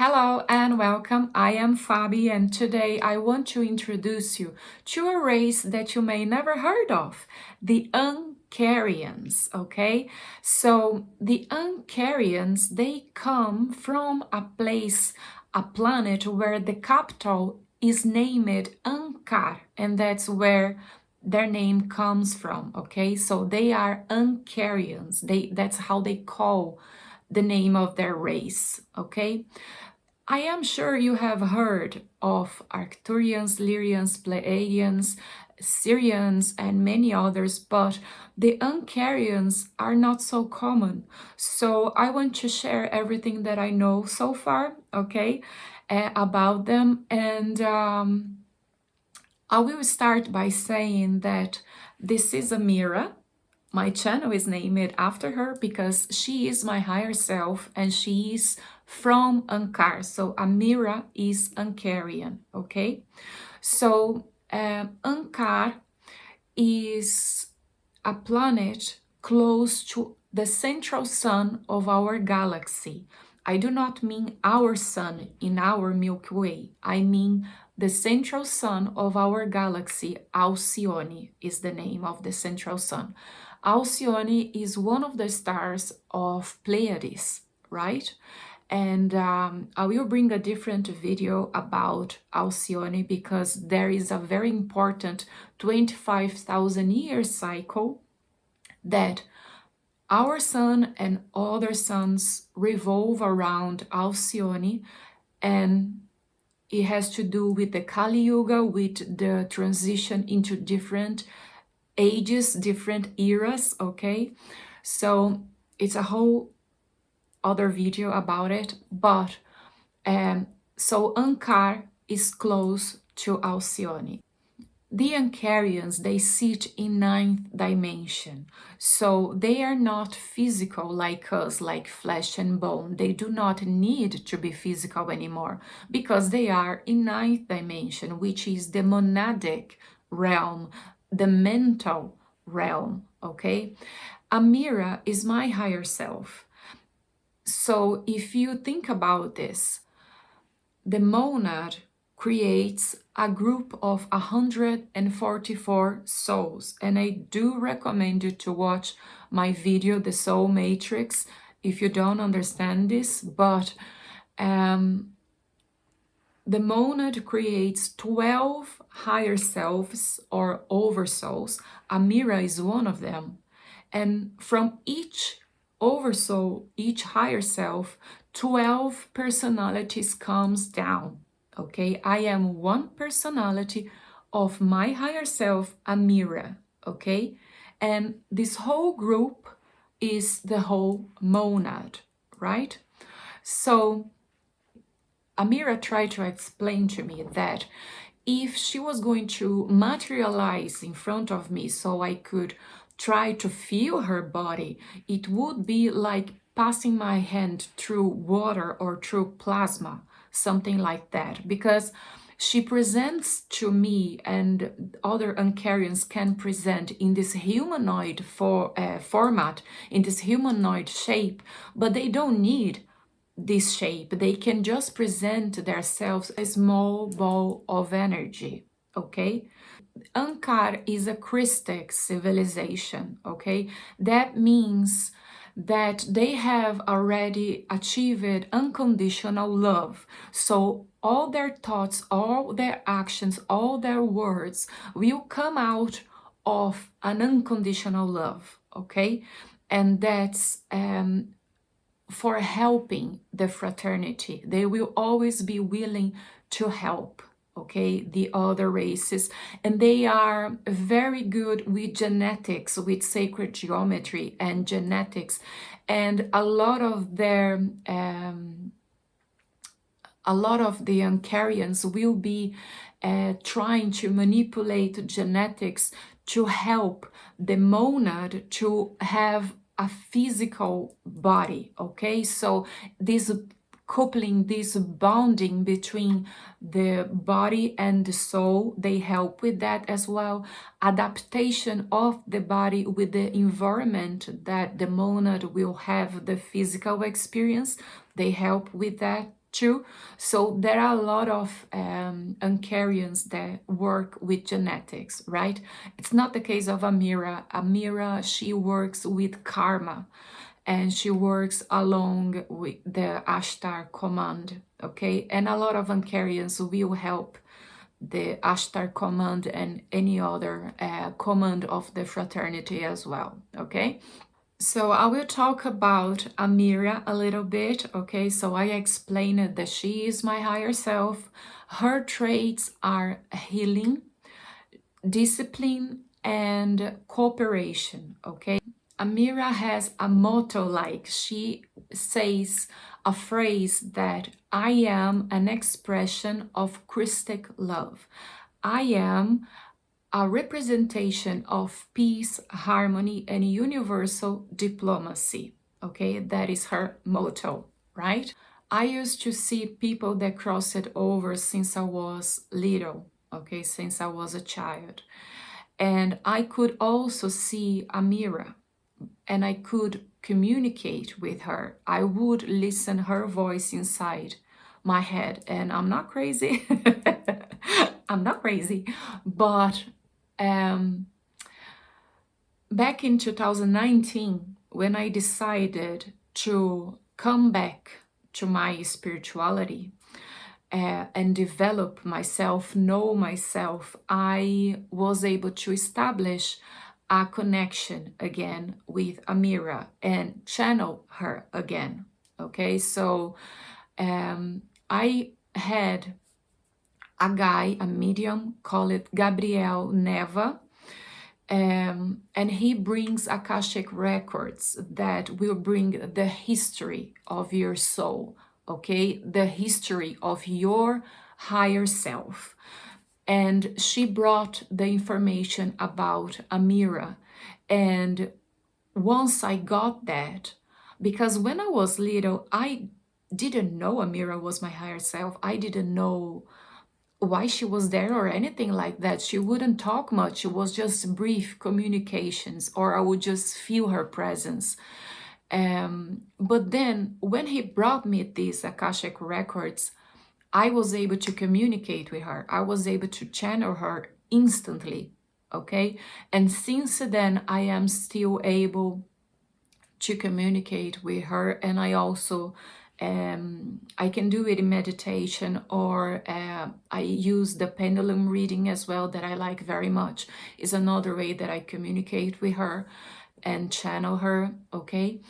Hello and welcome. I am Fabi, and today I want to introduce you to a race that you may never heard of, the Uncarians, okay? So the Uncarians, they come from a place, a planet where the capital is named Ankar, and that's where their name comes from, okay? So they are Ankarians. That's how they call the name of their race, okay? I am sure you have heard of Arcturians, Lyrians, Pleiadians, Syrians, and many others, but the Uncarians are not so common. So I want to share everything that I know so far, okay, about them. And I will start by saying that this is Amera. My channel is named after her because she is my higher self and she is from Ankar. So Amera is Ankarian, okay? So Ankar is a planet close to the central sun of our galaxy. I do not mean our sun in our Milky Way. I mean the central sun of our galaxy. Alcyone is the name of the central sun. Alcyone is one of the stars of Pleiades, right? And I will bring a different video about Alcyone because there is a very important 25,000 year cycle that our sun and other suns revolve around Alcyone, and it has to do with the Kali Yuga, with the transition into different ages, different eras, okay? So it's a whole other video about it, but so Ankar is close to Alcyone. The Ankarians, they sit in 9th dimension, so they are not physical like us, like flesh and bone. They do not need to be physical anymore because they are in 9th dimension, which is the monadic realm, the mental realm, okay? Amera is my higher self. So if you think about this, the monad creates a group of 144 souls, and I do recommend you to watch my video, The Soul Matrix, if you don't understand this, but the monad creates 12 higher selves or oversouls. Amera is one of them. And from each oversoul, each higher self, 12 personalities comes down, okay? I am one personality of my higher self, Amera, okay? And this whole group is the whole monad, right? So Amera tried to explain to me that if she was going to materialize in front of me so I could try to feel her body, it would be like passing my hand through water or through plasma, something like that, because she presents to me, and other Uncarians can present in this humanoid format, in this humanoid shape, but they don't need this shape. They can just present themselves a small ball of energy, okay? Ankar is a Christic civilization, okay? That means that they have already achieved unconditional love. So all their thoughts, all their actions, all their words will come out of an unconditional love, okay? And that's for helping the fraternity. They will always be willing to help, okay, the other races. And they are very good with genetics, with sacred geometry and genetics. And a lot of the Ankarians will be trying to manipulate genetics to help the monad to have a physical body, okay? So this coupling, this bonding between the body and the soul, they help with that as well. Adaptation of the body with the environment that the monad will have the physical experience, they help with that too. So there are a lot of Uncarians that work with genetics, right? It's not the case of Amera. Amera, she works with karma, and she works along with the Ashtar command, okay? And a lot of Ankarians will help the Ashtar command and any other command of the fraternity as well, okay? So I will talk about Amera a little bit, okay? So I explained that she is my higher self. Her traits are healing, discipline, and cooperation, okay? Amera has a motto, like she says a phrase that I am an expression of Christic love. I am a representation of peace, harmony, and universal diplomacy. Okay, that is her motto, right? I used to see people that crossed over since I was little, okay, since I was a child. And I could also see Amera, and I could communicate with her. I would listen her voice inside my head, and I'm not crazy. I'm not crazy, but back in 2019, when I decided to come back to my spirituality and develop myself, know myself, I was able to establish a connection again with Amera and channel her again. Okay, so I had a guy, a medium, called Gabriel Neva, and he brings akashic records that will bring the history of your soul, okay, the history of your higher self. And she brought the information about Amera. And once I got that, because when I was little, I didn't know Amera was my higher self. I didn't know why she was there or anything like that. She wouldn't talk much. It was just brief communications, or I would just feel her presence. But then when he brought me these Akashic records, I was able to communicate with her. I was able to channel her instantly, okay? And since then, I am still able to communicate with her, and I also I can do it in meditation, or I use the pendulum reading as well, that I like very much. Is another way that I communicate with her and channel her, okay?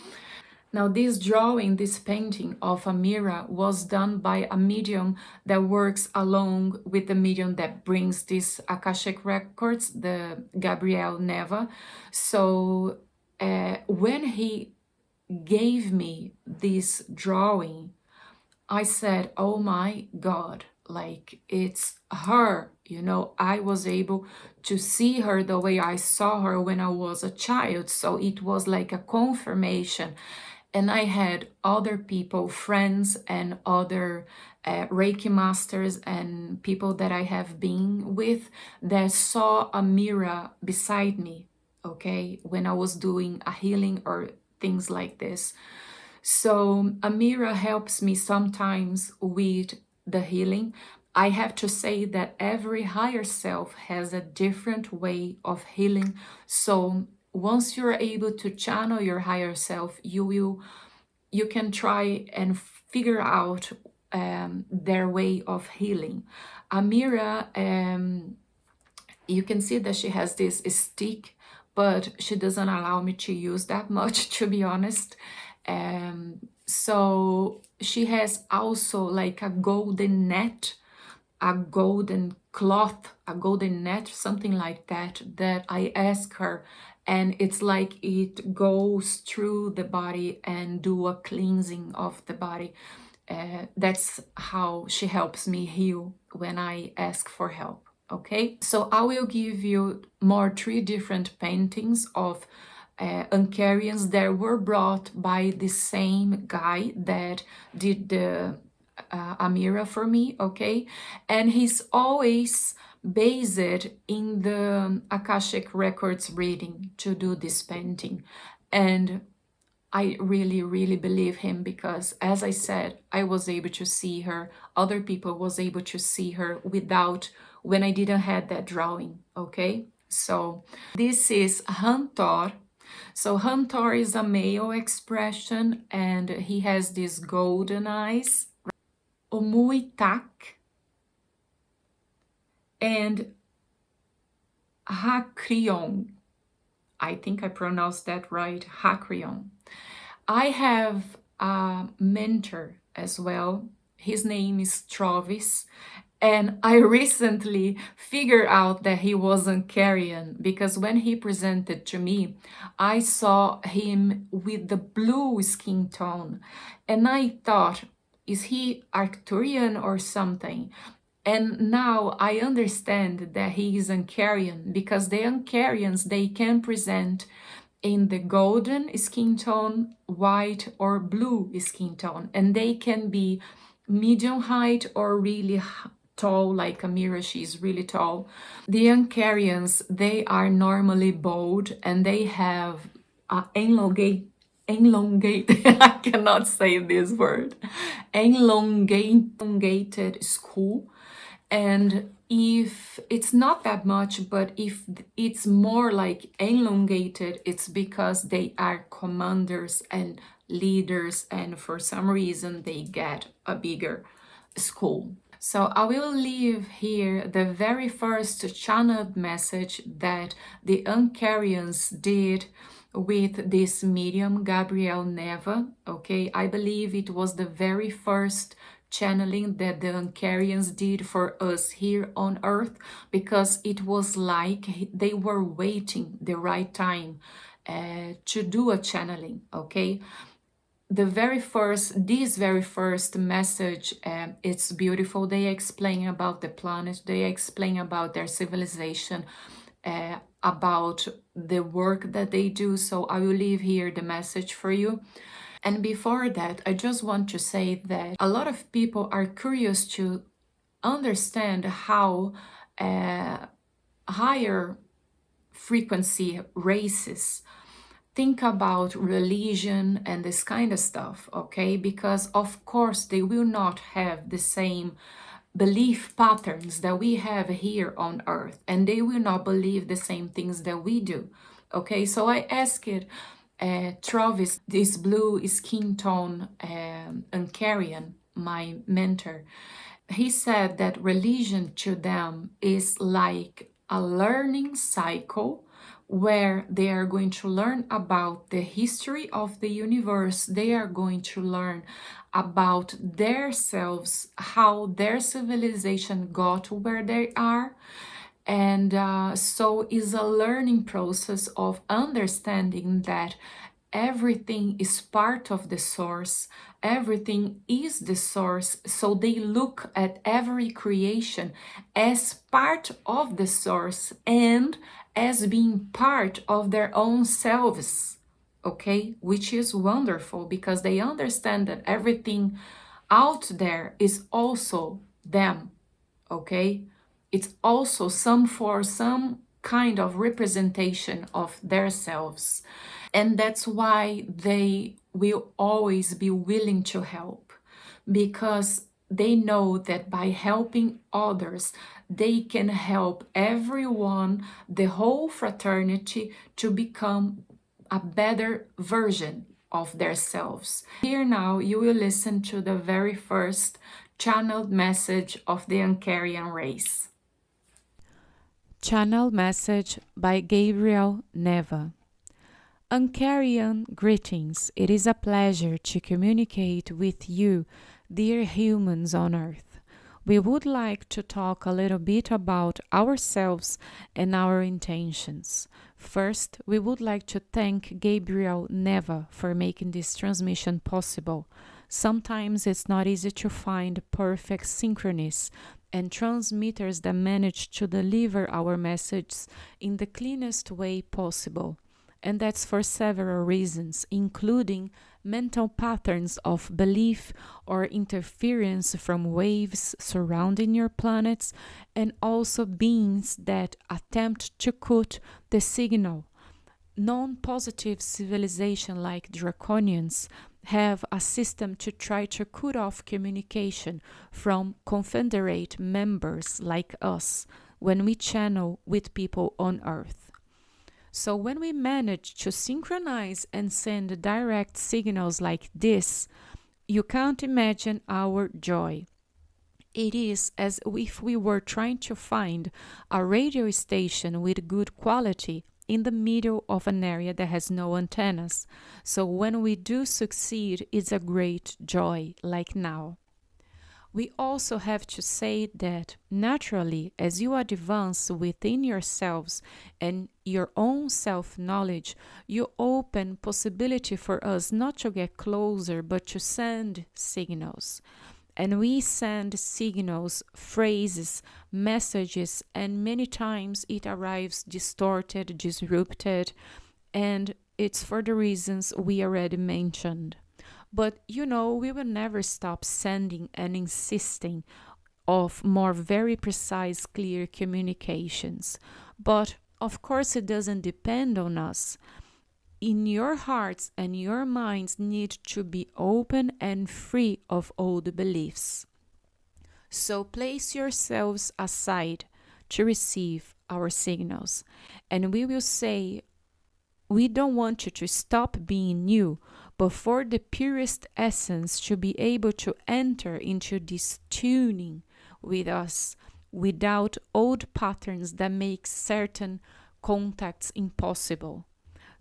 Now this drawing, this painting of Amera was done by a medium that works along with the medium that brings these Akashic records, the Gabriel Neva. So when he gave me this drawing, I said, oh my God, like it's her, you know. I was able to see her the way I saw her when I was a child. So it was like a confirmation. And I had other people, friends and other Reiki masters and people that I have been with, that saw Amera beside me, okay, when I was doing a healing or things like this. So Amera helps me sometimes with the healing. I have to say that every higher self has a different way of healing. So once you're able to channel your higher self, you can try and figure out their way of healing. Amera, you can see that she has this stick, but she doesn't allow me to use that much, to be honest. So she has also like a golden net, a golden cloth, a golden net, something like that, that I ask her, and it's like it goes through the body and do a cleansing of the body. That's how she helps me heal when I ask for help, okay? So I will give you more 3 different paintings of Uncarians that were brought by the same guy that did the Amera for me, okay? And he's always based in the Akashic Records reading to do this painting. And I really, really believe him because, as I said, I was able to see her. Other people was able to see her without, when I didn't have that drawing, okay? So this is Hantor. So Hantor is a male expression and he has these golden eyes. Omuitak and Hakrion. I think I pronounced that right, Hakrion. I have a mentor as well. His name is Travis. And I recently figured out that he was Ankarian because when he presented to me, I saw him with the blue skin tone. And I thought, is he Arcturian or something? And now I understand that he is Ankarian because the Ankarians, they can present in the golden skin tone, white or blue skin tone, and they can be medium height or really tall, like Amera, she's really tall. The Uncarians, they are normally bold and they have elongate, I cannot say this word, elongated skull. And if it's not that much, but if it's more like elongated, it's because they are commanders and leaders, and for some reason they get a bigger skull. So I will leave here the very first channeled message that the Uncarians did with this medium, Gabriel Neva. Okay, I believe it was the very first channeling that the Ankarians did for us here on earth, because it was like they were waiting the right time to do a channeling. Okay, this very first message, it's beautiful. They explain about the planet, they explain about their civilization, about the work that they do. So I will leave here the message for you. And before that, I just want to say that a lot of people are curious to understand how higher frequency races think about religion and this kind of stuff, okay? Because of course they will not have the same belief patterns that we have here on earth, and they will not believe the same things that we do, okay? So I asked Travis, this blue skin tone Ankarian, my mentor, he said that religion to them is like a learning cycle where they are going to learn about the history of the universe. They are going to learn about themselves, how their civilization got where they are. And so it's a learning process of understanding that everything is part of the source, everything is the source. So they look at every creation as part of the source and as being part of their own selves, okay? Which is wonderful because they understand that everything out there is also them, okay? It's also some kind of representation of their selves. And that's why they will always be willing to help, because they know that by helping others, they can help everyone, the whole fraternity, to become a better version of themselves. Here now, you will listen to the very first channeled message of the Ankarian race. Channel message by Gabriel Neva. Ankarian greetings. It is a pleasure to communicate with you, dear humans on Earth. We would like to talk a little bit about ourselves and our intentions. First, we would like to thank Gabriel Neva for making this transmission possible. Sometimes it's not easy to find perfect synchronies and transmitters that manage to deliver our messages in the cleanest way possible. And that's for several reasons, including mental patterns of belief or interference from waves surrounding your planets, and also beings that attempt to cut the signal, Non-positive civilization like Draconians have a system to try to cut off communication from confederate members like us when we channel with people on Earth. So when we manage to synchronize and send direct signals like this, you can't imagine our joy. It is as if we were trying to find a radio station with good quality in the middle of an area that has no antennas. So when we do succeed, it's a great joy, like now. We also have to say that naturally, as you advance within yourselves and your own self-knowledge, you open possibility for us not to get closer, but to send signals. And we send signals, phrases, messages, and many times it arrives distorted, disrupted, and it's for the reasons we already mentioned. But we will never stop sending and insisting of more very precise, clear communications. But of course, it doesn't depend on us. In your hearts and your minds need to be open and free of old beliefs. So place yourselves aside to receive our signals. And we will say, we don't want you to stop being new, but for the purest essence to be able to enter into this tuning with us without old patterns that make certain contacts impossible.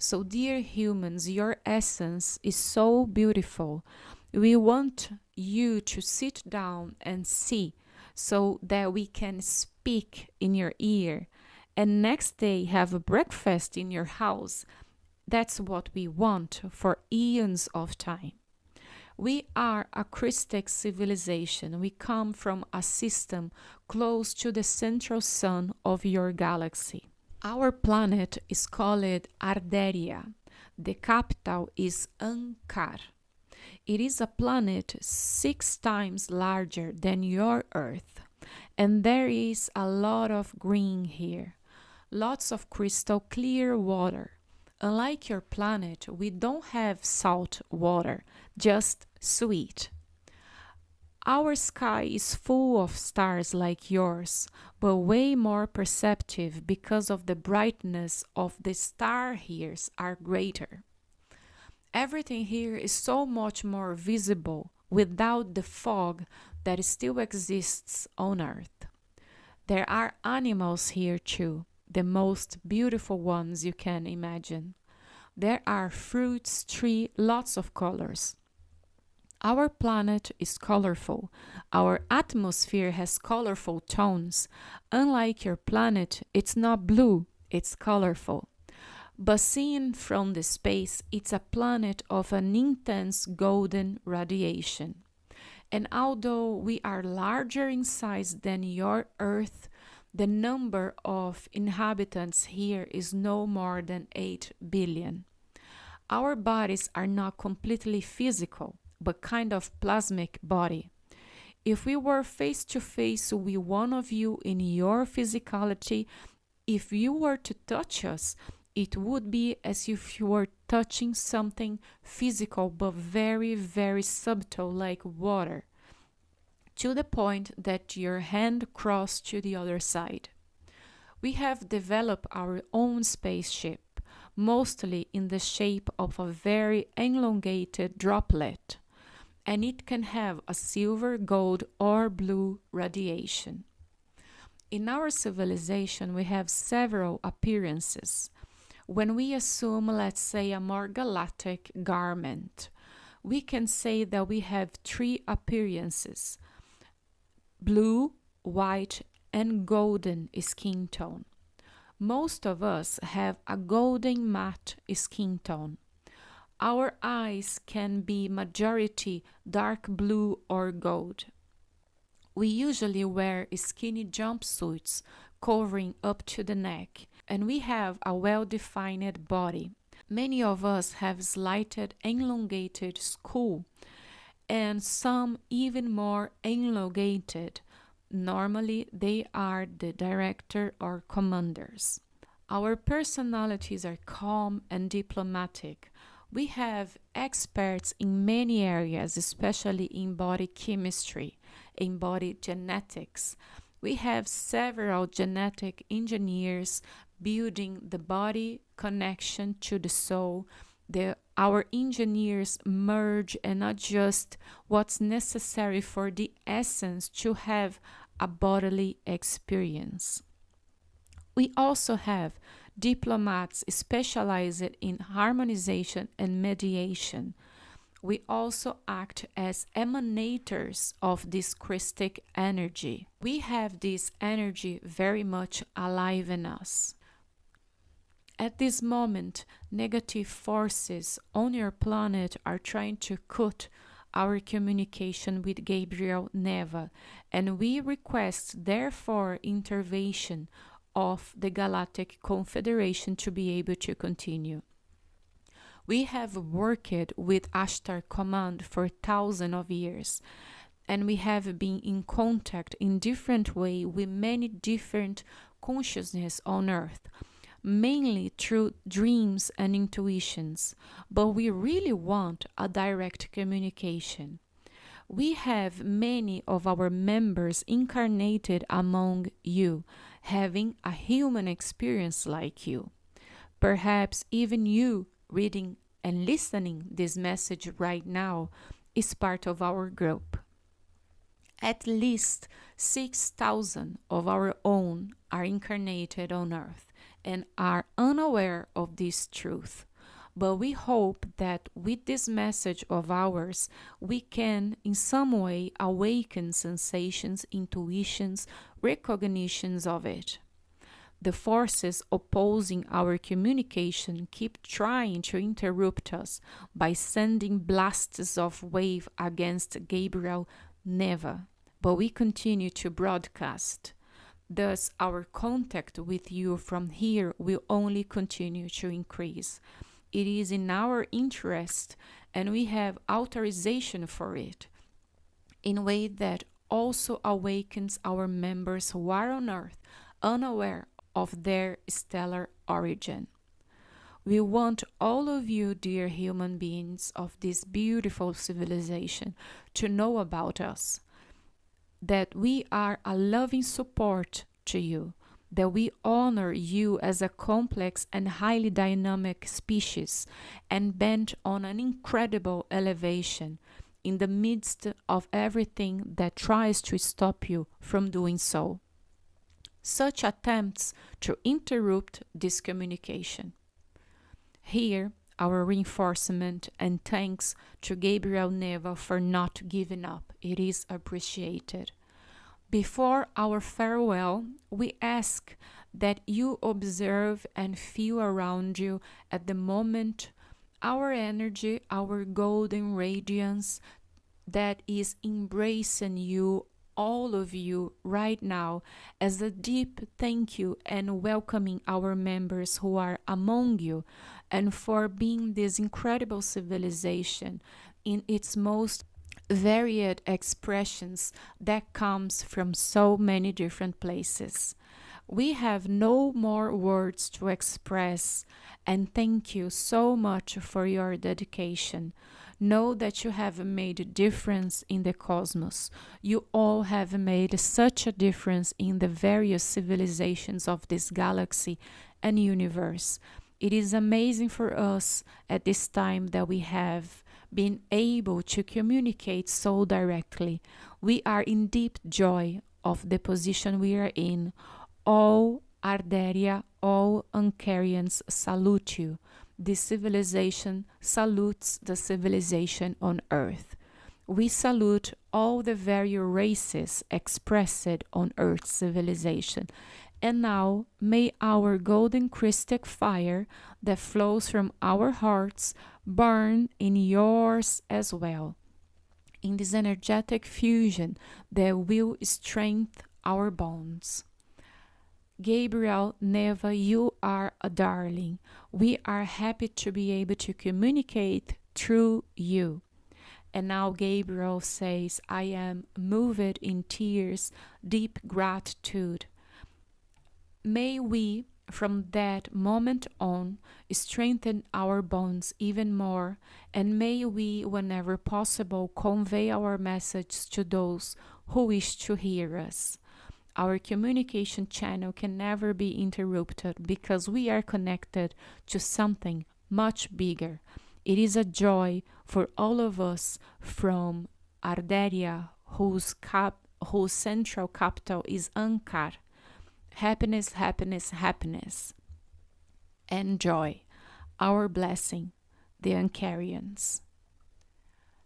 So dear humans, your essence is so beautiful. We want you to sit down and see so that we can speak in your ear and next day have a breakfast in your house. That's what we want for eons of time. We are a Christic civilization. We come from a system close to the central sun of your galaxy. Our planet is called Arderia. The capital is Ankar. It is a planet 6 times larger than your Earth, and there is a lot of green here. Lots of crystal clear water. Unlike your planet, we don't have salt water, just sweet. Our sky is full of stars like yours, but way more perceptive because of the brightness of the star here are greater. Everything here is so much more visible without the fog that still exists on Earth. There are animals here too, the most beautiful ones you can imagine. There are fruits, trees, lots of colors. Our planet is colorful. Our atmosphere has colorful tones. Unlike your planet, it's not blue, it's colorful. But seen from the space, it's a planet of an intense golden radiation. And although we are larger in size than your Earth, the number of inhabitants here is no more than 8 billion. Our bodies are not completely physical, but kind of plasmic body. If we were face to face with one of you in your physicality, if you were to touch us, it would be as if you were touching something physical but very, very subtle like water, to the point that your hand crossed to the other side. We have developed our own spaceship, mostly in the shape of a very elongated droplet, and it can have a silver, gold, or blue radiation. In our civilization, we have several appearances. When we assume, let's say, a more galactic garment, we can say that we have 3 appearances: blue, white, and golden skin tone. Most of us have a golden matte skin tone. Our eyes can be majority dark blue or gold. We usually wear skinny jumpsuits covering up to the neck, and we have a well-defined body. Many of us have slightly elongated skull, and some even more elongated. Normally, they are the director or commanders. Our personalities are calm and diplomatic. We have experts in many areas, especially in body chemistry, in body genetics. We have several genetic engineers building the body connection to the soul. Our engineers merge and adjust what's necessary for the essence to have a bodily experience. We also have diplomats specialized in harmonization and mediation. We also act as emanators of this Christic energy. We have this energy very much alive in us. At this moment, negative forces on your planet are trying to cut our communication with Gabriel Neva, and we request therefore intervention of the Galactic Confederation to be able to continue. We have worked with Ashtar Command for thousands of years, and we have been in contact in different ways with many different consciousness on Earth, mainly through dreams and intuitions, but we really want a direct communication. We have many of our members incarnated among you, having a human experience like you. Perhaps even you reading and listening this message right now is part of our group. At least 6,000 of our own are incarnated on Earth and are unaware of this truth. But we hope that with this message of ours, we can in some way awaken sensations, intuitions, recognitions of it. The forces opposing our communication keep trying to interrupt us by sending blasts of wave against Gabriel Neva, but we continue to broadcast. Thus, our contact with you from here will only continue to increase. It is in our interest, and we have authorization for it, in a way that also awakens our members who are on Earth, unaware of their stellar origin. We want all of you, dear human beings of this beautiful civilization, to know about us, that we are a loving support to you, that we honor you as a complex and highly dynamic species and bent on an incredible elevation in the midst of everything that tries to stop you from doing so. Such attempts to interrupt this communication. Here, our reinforcement and thanks to Gabriel Neva for not giving up. It is appreciated. Before our farewell, we ask that you observe and feel around you at the moment our energy, our golden radiance that is embracing you, all of you right now, as a deep thank you and welcoming our members who are among you, and for being this incredible civilization in its most varied expressions that comes from so many different places. We have no more words to express, and thank you so much for your dedication. Know that you have made a difference in the cosmos. You all have made such a difference in the various civilizations of this galaxy and universe. It is amazing for us at this time that we have been able to communicate so directly. We are in deep joy of the position we are in. All Arderia, all Uncarians salute you. This civilization salutes the civilization on Earth. We salute all the various races expressed on Earth's civilization. And now may our golden Christic fire that flows from our hearts burn in yours as well, in this energetic fusion that will strengthen our bonds. Gabriel Neva, you are a darling. We are happy to be able to communicate through you. And now Gabriel says, I am moved in tears, deep gratitude. May we From that moment on, strengthen our bonds even more, and may we, whenever possible, convey our message to those who wish to hear us. Our communication channel can never be interrupted because we are connected to something much bigger. It is a joy for all of us from Arderia, whose central capital is Ankar. Happiness, happiness, happiness, and joy, our blessing, the Ankarians.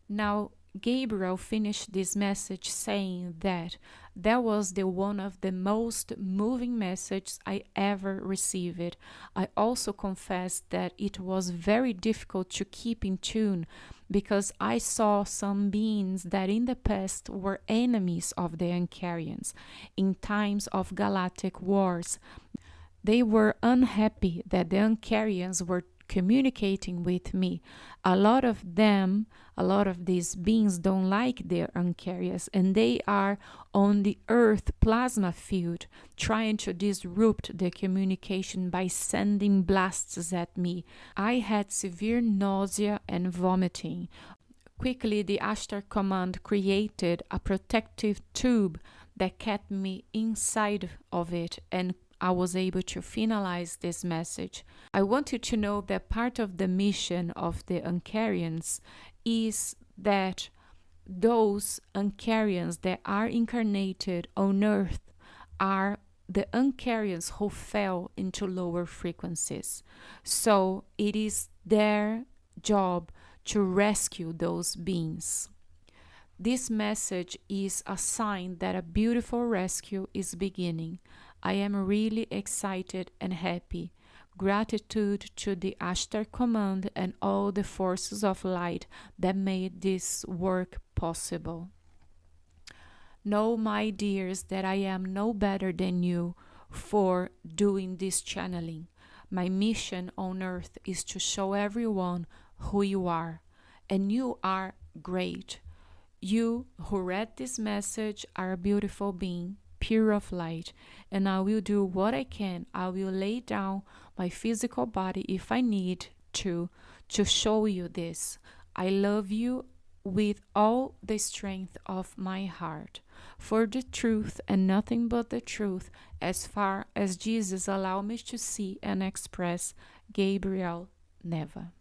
Now, Gabriel finished this message saying that was one of the most moving messages I ever received. I also confess that it was very difficult to keep in tune because I saw some beings that in the past were enemies of the Ankarians in times of galactic wars. They were unhappy that the Uncarians were communicating with me. A lot of these beings don't like the Uncarians, and they are on the Earth plasma field trying to disrupt the communication by sending blasts at me. I had severe nausea and vomiting. Quickly, the Ashtar command created a protective tube that kept me inside of it, and I was able to finalize this message. I want you to know that part of the mission of the Uncarians is that those Uncarians that are incarnated on Earth are the Uncarians who fell into lower frequencies. So it is their job to rescue those beings. This message is a sign that a beautiful rescue is beginning. I am really excited and happy. Gratitude to the Ashtar Command and all the forces of light that made this work possible. Know, my dears, that I am no better than you for doing this channeling. My mission on earth is to show everyone who you are, and you are great. You who read this message are a beautiful being, pure of light, and I will do what I can. I will lay down my physical body if I need to show you this. I love you with all the strength of my heart, for the truth and nothing but the truth, as far as Jesus allowed me to see and express. Gabriel Neva.